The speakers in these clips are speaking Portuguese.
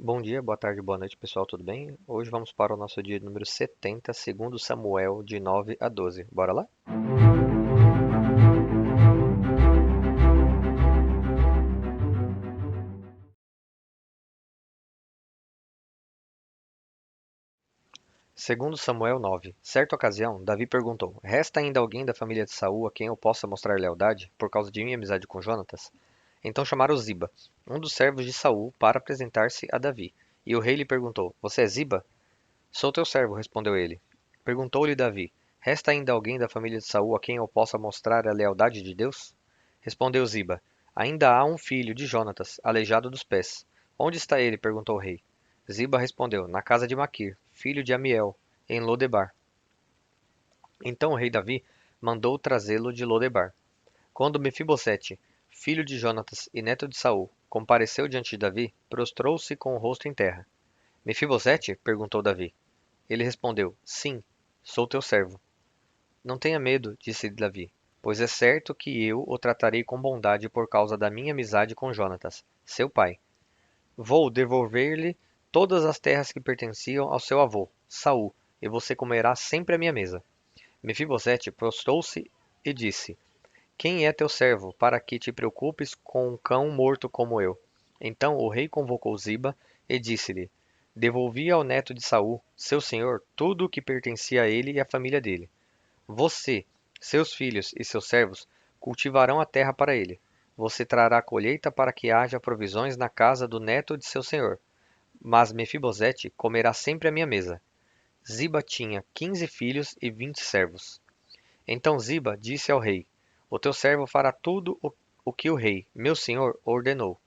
Bom dia, boa tarde, boa noite, pessoal, tudo bem? Hoje vamos para o nosso dia número 70, segundo Samuel, de 9 a 12. Bora lá? Segundo Samuel 9. Certa ocasião, Davi perguntou: Resta ainda alguém da família de Saul a quem eu possa mostrar lealdade, por causa de minha amizade com Jonatas? Então chamaram Ziba, um dos servos de Saul, para apresentar-se a Davi. E o rei lhe perguntou: Você é Ziba? Sou teu servo, respondeu ele. Perguntou-lhe Davi: Resta ainda alguém da família de Saul a quem eu possa mostrar a lealdade de Deus? Respondeu Ziba: Ainda há um filho de Jonatas, aleijado dos pés. Onde está ele? Perguntou o rei. Ziba respondeu: Na casa de Maquir, filho de Amiel, em Lodebar. Então o rei Davi mandou trazê-lo de Lodebar. Quando Mefibosete, filho de Jonatas e neto de Saul, compareceu diante de Davi, prostrou-se com o rosto em terra. Mefibosete? Perguntou Davi. Ele respondeu: Sim, sou teu servo. Não tenha medo, disse Davi, pois é certo que eu o tratarei com bondade por causa da minha amizade com Jonatas, seu pai. Vou devolver-lhe todas as terras que pertenciam ao seu avô, Saul, e você comerá sempre à minha mesa. Mefibosete prostrou-se e disse: Quem é teu servo, para que te preocupes com um cão morto como eu? Então o rei convocou Ziba e disse-lhe: Devolvi ao neto de Saul, seu senhor, tudo o que pertencia a ele e à família dele. Você, seus filhos e seus servos cultivarão a terra para ele. Você trará colheita para que haja provisões na casa do neto de seu senhor. Mas Mefibosete comerá sempre à minha mesa. Ziba tinha 15 filhos e 20 servos. Então Ziba disse ao rei: O teu servo fará tudo o que o rei, meu senhor, ordenou.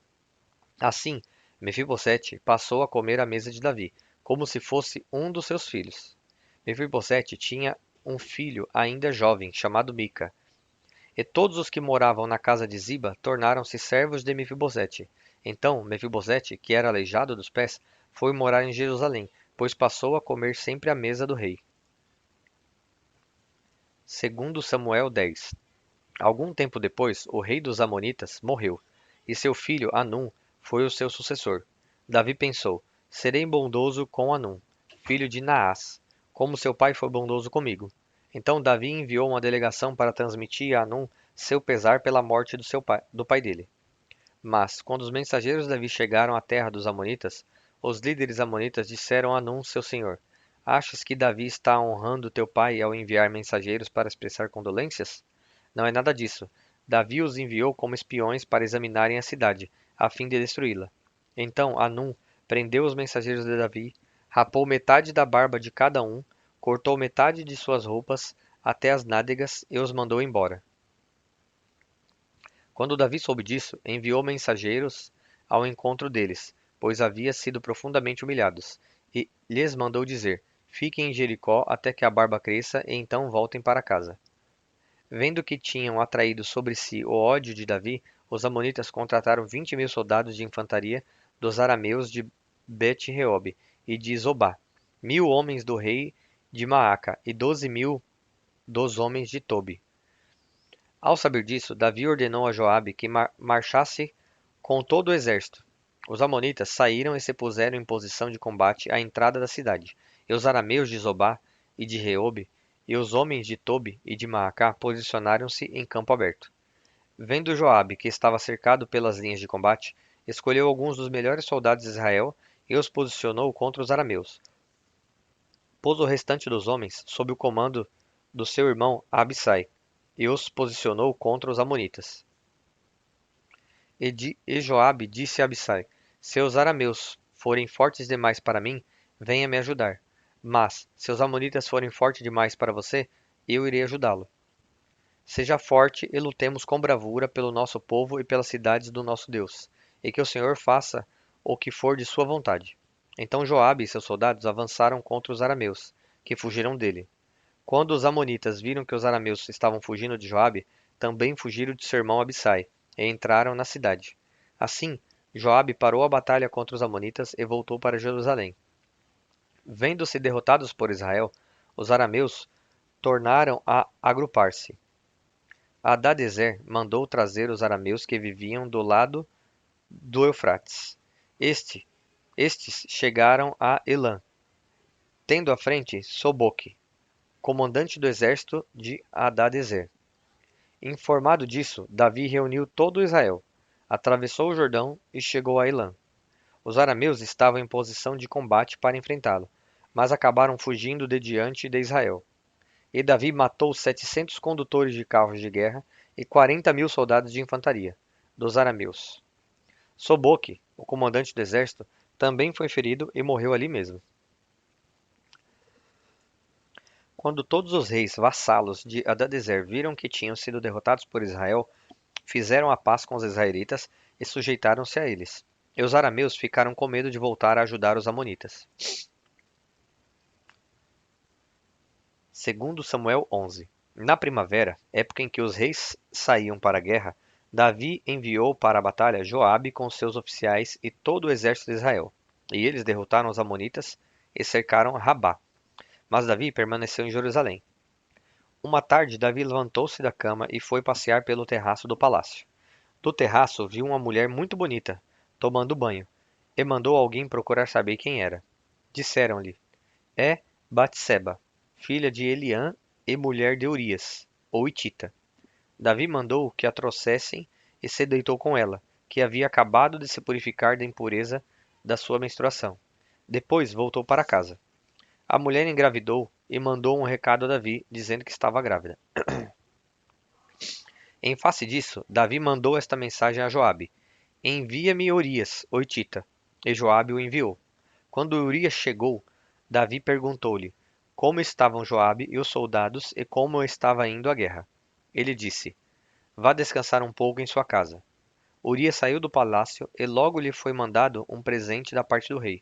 Assim, Mefibosete passou a comer à mesa de Davi, como se fosse um dos seus filhos. Mefibosete tinha um filho ainda jovem, chamado Mica. E todos os que moravam na casa de Ziba tornaram-se servos de Mefibosete. Então Mefibosete, que era aleijado dos pés, foi morar em Jerusalém, pois passou a comer sempre à mesa do rei. Segundo Samuel 10. Algum tempo depois, o rei dos Amonitas morreu, e seu filho Anum foi o seu sucessor. Davi pensou: Serei bondoso com Anum, filho de Naás, como seu pai foi bondoso comigo. Então Davi enviou uma delegação para transmitir a Anum seu pesar pela morte do pai dele. Mas, quando os mensageiros de Davi chegaram à terra dos Amonitas, os líderes amonitas disseram a Anum, seu senhor: Achas que Davi está honrando teu pai ao enviar mensageiros para expressar condolências? Não é nada disso. Davi os enviou como espiões para examinarem a cidade, a fim de destruí-la. Então Anum prendeu os mensageiros de Davi, rapou metade da barba de cada um, cortou metade de suas roupas até as nádegas e os mandou embora. Quando Davi soube disso, enviou mensageiros ao encontro deles, pois havia sido profundamente humilhados, e lhes mandou dizer: Fiquem em Jericó até que a barba cresça e então voltem para casa. Vendo que tinham atraído sobre si o ódio de Davi, os amonitas contrataram 20.000 soldados de infantaria dos arameus de Bet-Reob e de Zobá, 1.000 homens do rei de Maaca e 12.000 dos homens de Tobi. Ao saber disso, Davi ordenou a Joabe que marchasse com todo o exército. Os amonitas saíram e se puseram em posição de combate à entrada da cidade, e os arameus de Zobá e de Reob e os homens de Tobi e de Maacá posicionaram-se em campo aberto. Vendo Joabe que estava cercado pelas linhas de combate, escolheu alguns dos melhores soldados de Israel e os posicionou contra os arameus. Pôs o restante dos homens sob o comando do seu irmão Abissai e os posicionou contra os amonitas. E Joabe disse a Abissai: Se os arameus forem fortes demais para mim, venha me ajudar. Mas, se os amonitas forem fortes demais para você, eu irei ajudá-lo. Seja forte e lutemos com bravura pelo nosso povo e pelas cidades do nosso Deus, e que o Senhor faça o que for de sua vontade. Então Joabe e seus soldados avançaram contra os arameus, que fugiram dele. Quando os amonitas viram que os arameus estavam fugindo de Joabe, também fugiram de seu irmão Abissai, e entraram na cidade. Assim, Joabe parou a batalha contra os amonitas e voltou para Jerusalém. Vendo-se derrotados por Israel, os arameus tornaram a agrupar-se. Hadadezer mandou trazer os arameus que viviam do lado do Eufrates. Estes chegaram a Elã, tendo à frente Soboque, comandante do exército de Hadadezer. Informado disso, Davi reuniu todo Israel, atravessou o Jordão e chegou a Elã. Os arameus estavam em posição de combate para enfrentá-lo, mas acabaram fugindo de diante de Israel. E Davi matou 700 condutores de carros de guerra e 40.000 soldados de infantaria, dos arameus. Soboque, o comandante do exército, também foi ferido e morreu ali mesmo. Quando todos os reis vassalos de Hadadezer viram que tinham sido derrotados por Israel, fizeram a paz com os israelitas e sujeitaram-se a eles. E os arameus ficaram com medo de voltar a ajudar os amonitas. Segundo Samuel 11. Na primavera, época em que os reis saíam para a guerra, Davi enviou para a batalha Joabe com seus oficiais e todo o exército de Israel. E eles derrotaram os amonitas e cercaram Rabá. Mas Davi permaneceu em Jerusalém. Uma tarde, Davi levantou-se da cama e foi passear pelo terraço do palácio. Do terraço viu uma mulher muito bonita, tomando banho, e mandou alguém procurar saber quem era. Disseram-lhe: É Batseba, filha de Eliã e mulher de Urias, o hitita. Davi mandou que a trouxessem e se deitou com ela, que havia acabado de se purificar da impureza da sua menstruação. Depois voltou para casa. A mulher engravidou e mandou um recado a Davi, dizendo que estava grávida. Em face disso, Davi mandou esta mensagem a Joabe: Envia-me Urias, o hitita. E Joabe o enviou. Quando Urias chegou, Davi perguntou-lhe como estavam Joabe e os soldados e como estava indo a guerra. Ele disse: Vá descansar um pouco em sua casa. Urias saiu do palácio e logo lhe foi mandado um presente da parte do rei.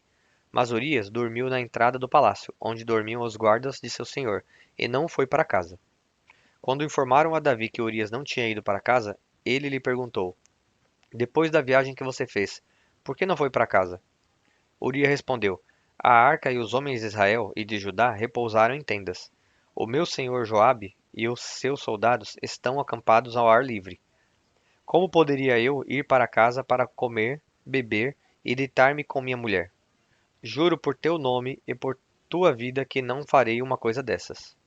Mas Urias dormiu na entrada do palácio, onde dormiam os guardas de seu senhor, e não foi para casa. Quando informaram a Davi que Urias não tinha ido para casa, ele lhe perguntou: Depois da viagem que você fez, por que não foi para casa? Urias respondeu: A arca e os homens de Israel e de Judá repousaram em tendas. O meu senhor Joabe e os seus soldados estão acampados ao ar livre. Como poderia eu ir para casa para comer, beber e deitar-me com minha mulher? Juro por teu nome e por tua vida que não farei uma coisa dessas.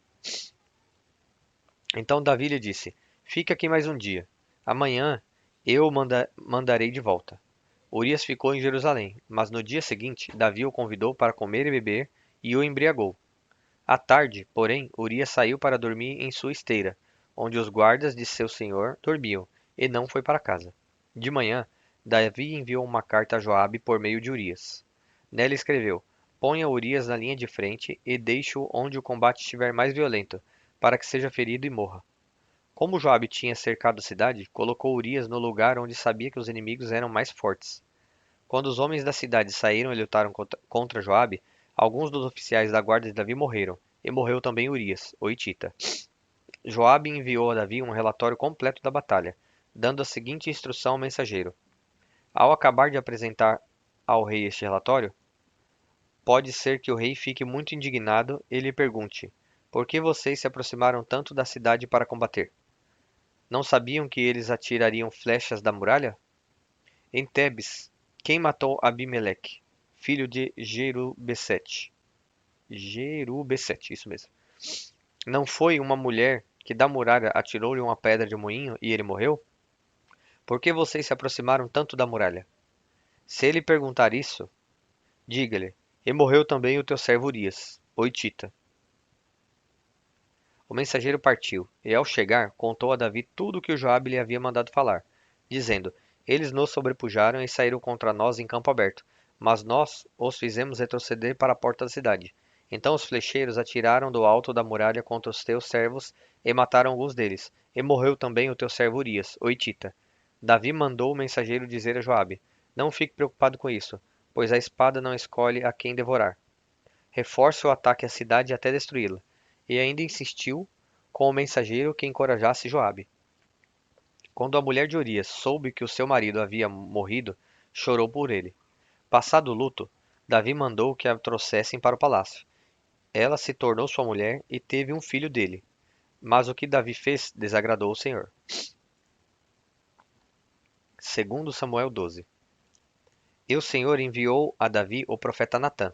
Então Davi lhe disse: Fica aqui mais um dia. Amanhã eu o mandarei de volta. Urias ficou em Jerusalém, mas no dia seguinte Davi o convidou para comer e beber e o embriagou. À tarde, porém, Urias saiu para dormir em sua esteira, onde os guardas de seu senhor dormiam, e não foi para casa. De manhã, Davi enviou uma carta a Joabe por meio de Urias. Nela escreveu: Ponha Urias na linha de frente e deixe-o onde o combate estiver mais violento, para que seja ferido e morra. Como Joabe tinha cercado a cidade, colocou Urias no lugar onde sabia que os inimigos eram mais fortes. Quando os homens da cidade saíram e lutaram contra Joabe, alguns dos oficiais da guarda de Davi morreram, e morreu também Urias, o hitita. Joabe enviou a Davi um relatório completo da batalha, dando a seguinte instrução ao mensageiro: Ao acabar de apresentar ao rei este relatório, pode ser que o rei fique muito indignado e lhe pergunte: Por que vocês se aproximaram tanto da cidade para combater? Não sabiam que eles atirariam flechas da muralha? Em Tebes, quem matou Abimeleque, filho de Jerubessete? Jerubessete, isso mesmo. Não foi uma mulher que da muralha atirou-lhe uma pedra de moinho e ele morreu? Por que vocês se aproximaram tanto da muralha? Se ele perguntar isso, diga-lhe: E morreu também o teu servo Urias, o hitita. O mensageiro partiu, e ao chegar, contou a Davi tudo o que o Joabe lhe havia mandado falar, dizendo: Eles nos sobrepujaram e saíram contra nós em campo aberto, mas nós os fizemos retroceder para a porta da cidade. Então os flecheiros atiraram do alto da muralha contra os teus servos e mataram alguns deles, e morreu também o teu servo Urias, o hitita. Davi mandou o mensageiro dizer a Joabe: Não fique preocupado com isso, pois a espada não escolhe a quem devorar. Reforce o ataque à cidade até destruí-la. E ainda insistiu com o mensageiro que encorajasse Joabe. Quando a mulher de Urias soube que o seu marido havia morrido, chorou por ele. Passado o luto, Davi mandou que a trouxessem para o palácio. Ela se tornou sua mulher e teve um filho dele. Mas o que Davi fez desagradou o Senhor. Segundo Samuel 12. E o Senhor enviou a Davi o profeta Natã.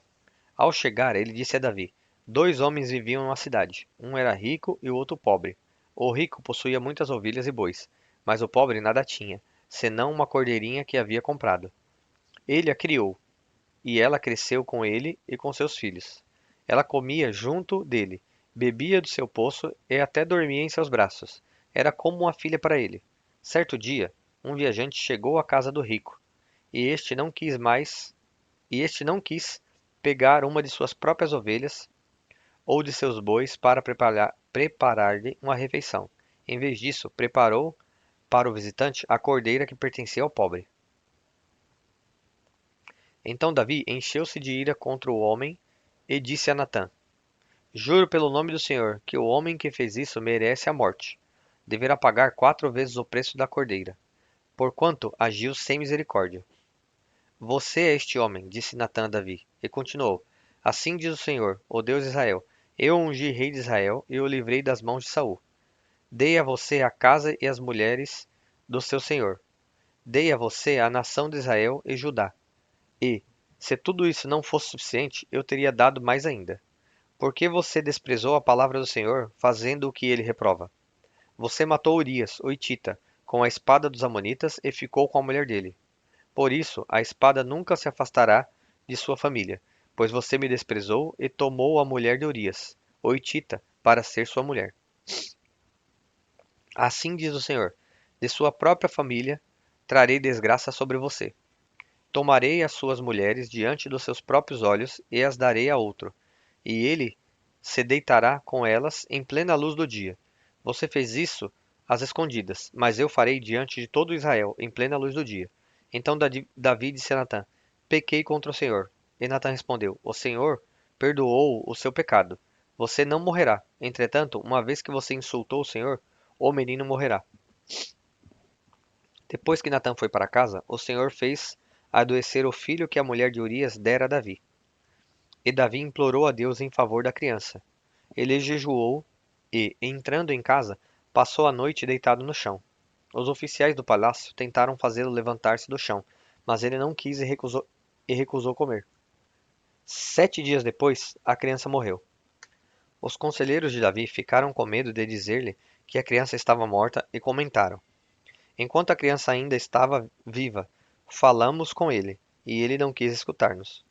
Ao chegar, ele disse a Davi: Dois homens viviam numa cidade. Um era rico e o outro pobre. O rico possuía muitas ovelhas e bois, mas o pobre nada tinha, senão uma cordeirinha que havia comprado. Ele a criou, e ela cresceu com ele e com seus filhos. Ela comia junto dele, bebia do seu poço e até dormia em seus braços. Era como uma filha para ele. Certo dia, um viajante chegou à casa do rico, e este não quis pegar uma de suas próprias ovelhas ou de seus bois para preparar-lhe uma refeição. Em vez disso, preparou para o visitante a cordeira que pertencia ao pobre. Então Davi encheu-se de ira contra o homem e disse a Natã: Juro pelo nome do Senhor que o homem que fez isso merece a morte. Deverá pagar 4 vezes o preço da cordeira, porquanto agiu sem misericórdia. Você é este homem, disse Natã a Davi, e continuou: Assim diz o Senhor, o Deus de Israel: Eu ungi rei de Israel e o livrei das mãos de Saul. Dei a você a casa e as mulheres do seu senhor. Dei a você a nação de Israel e Judá. E, se tudo isso não fosse suficiente, eu teria dado mais ainda. Por que você desprezou a palavra do Senhor, fazendo o que ele reprova? Você matou Urias, o Hitita, com a espada dos amonitas e ficou com a mulher dele. Por isso, a espada nunca se afastará de sua família, pois você me desprezou e tomou a mulher de Urias, o Hitita, para ser sua mulher. Assim diz o Senhor: de sua própria família trarei desgraça sobre você. Tomarei as suas mulheres diante dos seus próprios olhos e as darei a outro, e ele se deitará com elas em plena luz do dia. Você fez isso às escondidas, mas eu farei diante de todo Israel em plena luz do dia. Então Davi disse a Natã: Pequei contra o Senhor. E Natã respondeu: O Senhor perdoou o seu pecado. Você não morrerá. Entretanto, uma vez que você insultou o Senhor, o menino morrerá. Depois que Natã foi para casa, o Senhor fez adoecer o filho que a mulher de Urias dera a Davi. E Davi implorou a Deus em favor da criança. Ele jejuou e, entrando em casa, passou a noite deitado no chão. Os oficiais do palácio tentaram fazê-lo levantar-se do chão, mas ele não quis e recusou comer. 7 dias depois, a criança morreu. Os conselheiros de Davi ficaram com medo de dizer-lhe que a criança estava morta e comentaram: Enquanto a criança ainda estava viva, falamos com ele, e ele não quis escutar-nos.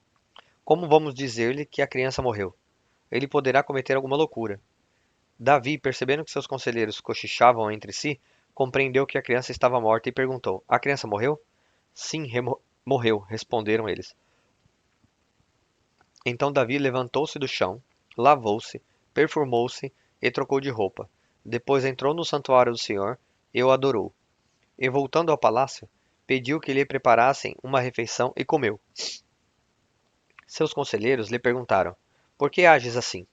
Como vamos dizer-lhe que a criança morreu? Ele poderá cometer alguma loucura. Davi, percebendo que seus conselheiros cochichavam entre si, compreendeu que a criança estava morta e perguntou: A criança morreu? Sim, morreu, responderam eles. Então Davi levantou-se do chão, lavou-se, perfumou-se e trocou de roupa. Depois entrou no santuário do Senhor e o adorou. E voltando ao palácio, pediu que lhe preparassem uma refeição e comeu. Seus conselheiros lhe perguntaram: Por que ages assim?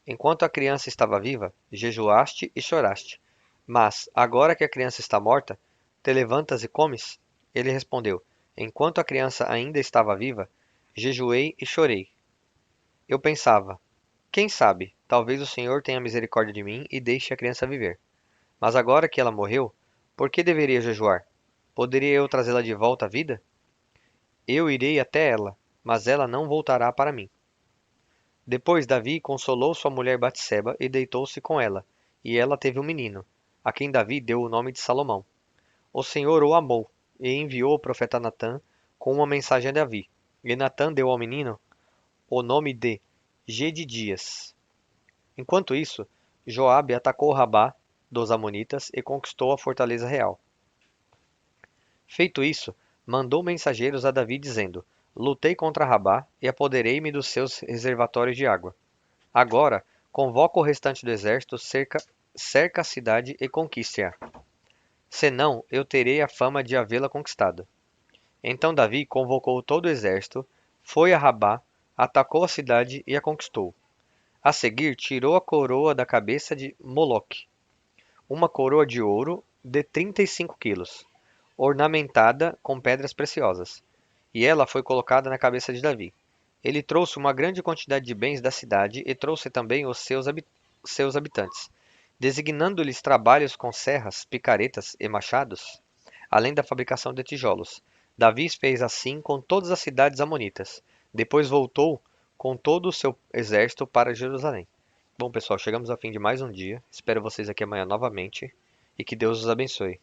Enquanto a criança estava viva, jejuaste e choraste. Mas, agora que a criança está morta, te levantas e comes? Ele respondeu: Enquanto a criança ainda estava viva, jejuei e chorei. Eu pensava: Quem sabe, talvez o Senhor tenha misericórdia de mim e deixe a criança viver. Mas agora que ela morreu, por que deveria jejuar? Poderia eu trazê-la de volta à vida? Eu irei até ela, mas ela não voltará para mim. Depois Davi consolou sua mulher Batseba e deitou-se com ela, e ela teve um menino, a quem Davi deu o nome de Salomão. O Senhor o amou, e enviou o profeta Natã com uma mensagem a Davi. E Natã deu ao menino o nome de Gedidias. Enquanto isso, Joabe atacou Rabá dos amonitas e conquistou a fortaleza real. Feito isso, mandou mensageiros a Davi dizendo: Lutei contra Rabá e apoderei-me dos seus reservatórios de água. Agora, convoca o restante do exército, cerca a cidade e conquiste-a. Senão, eu terei a fama de havê-la conquistado. Então Davi convocou todo o exército, foi a Rabá, atacou a cidade e a conquistou. A seguir, tirou a coroa da cabeça de Moloque, uma coroa de ouro de 35 quilos, ornamentada com pedras preciosas, e ela foi colocada na cabeça de Davi. Ele trouxe uma grande quantidade de bens da cidade e trouxe também os seus habitantes, designando-lhes trabalhos com serras, picaretas e machados, além da fabricação de tijolos. Davi fez assim com todas as cidades amonitas. Depois voltou com todo o seu exército para Jerusalém. Bom, pessoal, chegamos ao fim de mais um dia. Espero vocês aqui amanhã novamente e que Deus os abençoe.